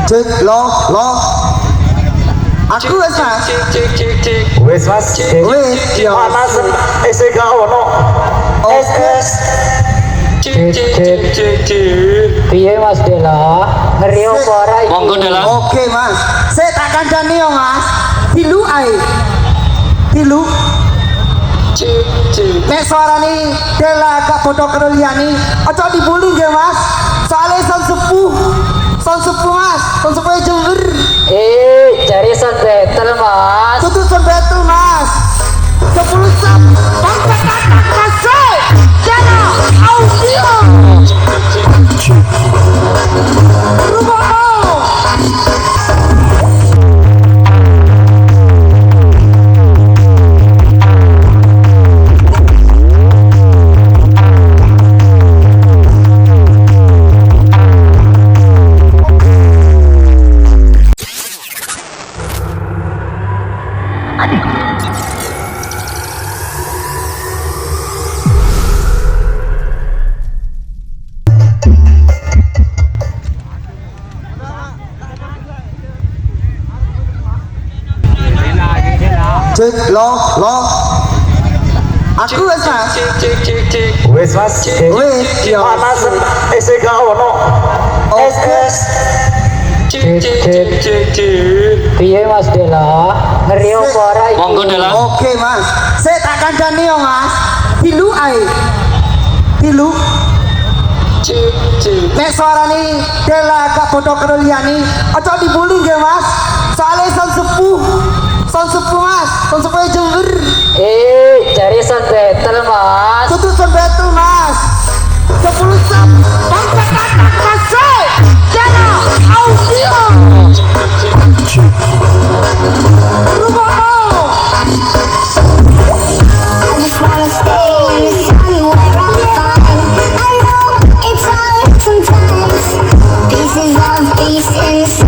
Cek lo. Aku wes mas. Wes mas. Wes. Panas. Gak ono. Piye mas Dela? Ngeri apa ora iki? Monggo Dela. Oke mas. Saya tak kandani yo mas. Tilu ae. Tilu. Nek suarane Dela gak bodoh karo liyane, aja dibuli nggih mas. Soale son sepuh mas, son sepuh Jember. Cari son betel mas. Tutu son betul mas. 10 jam. Sampai kata kasih. Dela audio. Rumah. Cek lo. Aku wes mas. Wes mas. Wes. Panas. Gak ono. Piye mas Dela? Ngeri apa ora iki? Monggo Dela. Oke mas. Saya tak kandani yo mas. Tilu ae. Tilu. Nek suarane Dela gak bodoh karo liyane, aja dibuli nggih mas. Soale son sepuh mas, son sepuh Jember. Cari son betel mas. Tutu son betul mas. 10 jam. Sampai kata kasih. Dela audio. Rumah. I just wanna stay in the sun where I'm fine. I know it's hard sometimes. Pieces of peace inside.